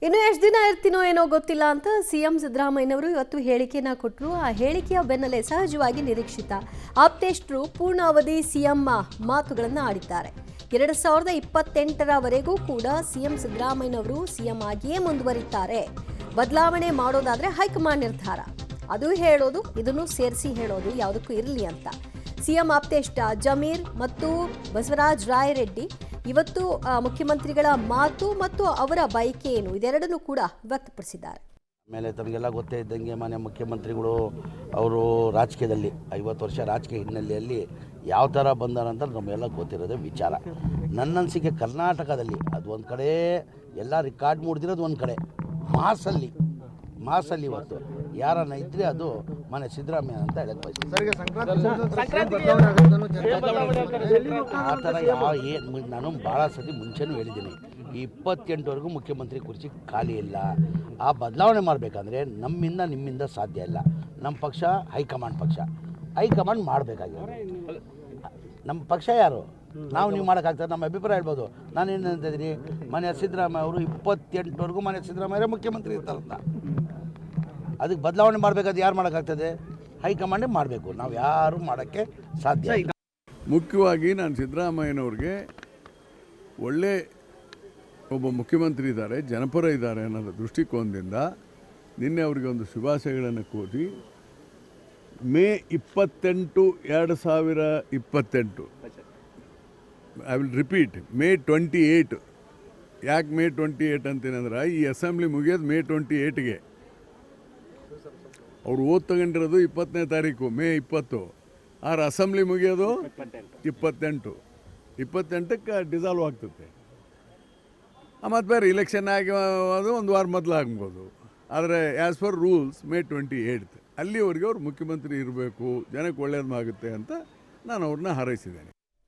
ಇನ್ನು ಎಷ್ಟು ದಿನ ಇರ್ತೀನೋ ಏನೋ ಗೊತ್ತಿಲ್ಲ ಅಂತ ಸಿಎಂ ಸಿದ್ದರಾಮಯ್ಯನವರು ಇವತ್ತು ಹೇಳಿಕೆಯನ್ನ ಕೊಟ್ಟರು. ಆ ಹೇಳಿಕೆಯ ಬೆನ್ನಲ್ಲೇ ಸಹಜವಾಗಿ ನಿರೀಕ್ಷಿತ ಆಪ್ತೇಷ್ಟರು ಪೂರ್ಣ ಅವಧಿ ಸಿಎಂ ಮಾತುಗಳನ್ನು ಆಡಿದ್ದಾರೆ. 2028ರವರೆಗೂ ಕೂಡ ಸಿಎಂ ಸಿದ್ದರಾಮಯ್ಯನವರು ಸಿಎಂ ಆಗಿಯೇ ಮುಂದುವರಿತಾರೆ. ಬದಲಾವಣೆ ಮಾಡೋದಾದ್ರೆ ಹೈಕಮಾಂಡ್ ನಿರ್ಧಾರ, ಅದು ಹೇಳೋದು ಇದನ್ನು ಸೇರಿಸಿ ಹೇಳೋದು ಯಾವುದಕ್ಕೂ ಇರಲಿ ಅಂತ ಸಿಎಂ ಆಪ್ತೇಷ್ಟ ಜಮೀರ್ ಮತ್ತು ಬಸವರಾಜ ರಾಯರೆಡ್ಡಿ ಇವತ್ತು ಮುಖ್ಯಮಂತ್ರಿಗಳ ಮಾತು ಮತ್ತು ಅವರ ಬಯಕೆ ಏನು ಇದೆರಡನ್ನೂ ಕೂಡ ವ್ಯಕ್ತಪಡಿಸಿದ್ದಾರೆ. ಆಮೇಲೆ ತಮಗೆಲ್ಲ ಗೊತ್ತೇ ಇದ್ದಂಗೆ ಮಾನ್ಯ ಮುಖ್ಯಮಂತ್ರಿಗಳು ಅವರು ರಾಜಕೀಯದಲ್ಲಿ 50 ವರ್ಷ ರಾಜಕೀಯ ಹಿನ್ನೆಲೆಯಲ್ಲಿ ಯಾವ ಥರ ಬಂದಾರಂತ ನಮಗೆಲ್ಲ ಗೊತ್ತಿರೋದೇ ವಿಚಾರ. ನನ್ನ ಅನಿಸಿಕೆ ಕರ್ನಾಟಕದಲ್ಲಿ ಅದು ಒಂದು ಕಡೆ ಎಲ್ಲ ರೆಕಾರ್ಡ್ ಮೂಡಿದಿರೋದು ಒಂದು ಕಡೆ ಮಾಸಲ್ಲಿ ಇವತ್ತು ಯಾರನ್ನ ಇದ್ರೆ ಅದು ಮನೆ ಸಿದ್ದರಾಮಯ್ಯ ಅಂತ ಹೇಳಕ್ ಬಯಸ್ತೀನಿ. ಆ ಥರ ನಾನು ಭಾಳ ಸತಿ ಮುಂಚೆನೂ ಹೇಳಿದ್ದೀನಿ, ಈ 28ವರೆಗೂ ಮುಖ್ಯಮಂತ್ರಿ ಕುರ್ಚಿ ಖಾಲಿ ಇಲ್ಲ. ಆ ಬದಲಾವಣೆ ಮಾಡಬೇಕಂದ್ರೆ ನಿಮ್ಮಿಂದ ಸಾಧ್ಯ ಇಲ್ಲ. ನಮ್ಮ ಪಕ್ಷ ಹೈಕಮಾಂಡ್ ಮಾಡಬೇಕಾಗಿದೆ. ನಮ್ಮ ಪಕ್ಷ ಯಾರು ನಾವು ನೀವು ಮಾಡೋಕ್ಕಾಗ್ತದೆ, ನಮ್ಮ ಅಭಿಪ್ರಾಯ ಹೇಳ್ಬೋದು. ನಾನೇನು ಅಂತಿದ್ದೀನಿ, ಮನೆ ಸಿದ್ದರಾಮಯ್ಯ ಅವರು 28ವರೆಗೂ ಮನೆ ಸಿದ್ದರಾಮಯ್ಯ ಮುಖ್ಯಮಂತ್ರಿ ಇರ್ತಾರಂತ. ಅದಕ್ಕೆ ಬದಲಾವಣೆ ಮಾಡಬೇಕಾದ್ರೆ ಯಾರು ಮಾಡೋಕ್ಕಾಗ್ತದೆ? ಹೈಕಮಾಂಡೇ ಮಾಡಬೇಕು, ನಾವು ಯಾರು ಮಾಡೋಕ್ಕೆ ಸಾಧ್ಯ ಇಲ್ಲ. ಮುಖ್ಯವಾಗಿ ನಾನು ಸಿದ್ದರಾಮಯ್ಯನವ್ರಿಗೆ ಒಳ್ಳೆ ಒಬ್ಬ ಮುಖ್ಯಮಂತ್ರಿ ಇದ್ದಾರೆ, ಜನಪರ ಇದ್ದಾರೆ ಅನ್ನೋದು ದೃಷ್ಟಿಕೋನದಿಂದ ನಿನ್ನೆ ಅವರಿಗೆ ಒಂದು ಶುಭಾಶಯಗಳನ್ನು ಕೋರಿ May 28, 2028 I will repeat, May 28. ಯಾಕೆ ಮೇ 28 ಅಂತೇನಂದ್ರೆ ಈ ಅಸೆಂಬ್ಲಿ ಮುಗಿಯೋದು ಮೇ 28ಗೆ. ಅವ್ರು ಓದ್ ತಗೊಂಡಿರೋದು 20ನೇ ತಾರೀಕು ಮೇ 20. ಅಸೆಂಬ್ಲಿ ಮುಗಿಯೋದು 28ಕ್ಕೆ ಡಿಸಾಲ್ವ್ ಆಗ್ತದೆ. ಮತ್ತು ಬೇರೆ ಇಲೆಕ್ಷನ್ ಆಗಿ ಅದು ಒಂದು ವಾರ ಮೊದಲು ಆಗ್ಬೋದು. ಆದರೆ ಆ್ಯಸ್ ಪರ್ ರೂಲ್ಸ್ ಮೇ 28 ಅಲ್ಲಿವರೆಗೆ ಅವ್ರು ಮುಖ್ಯಮಂತ್ರಿ ಇರಬೇಕು, ಜನಕ್ಕೆ ಒಳ್ಳೇದಾಗುತ್ತೆ ಅಂತ ನಾನು ಅವ್ರನ್ನ ಹಾರೈಸಿದ್ದೇನೆ.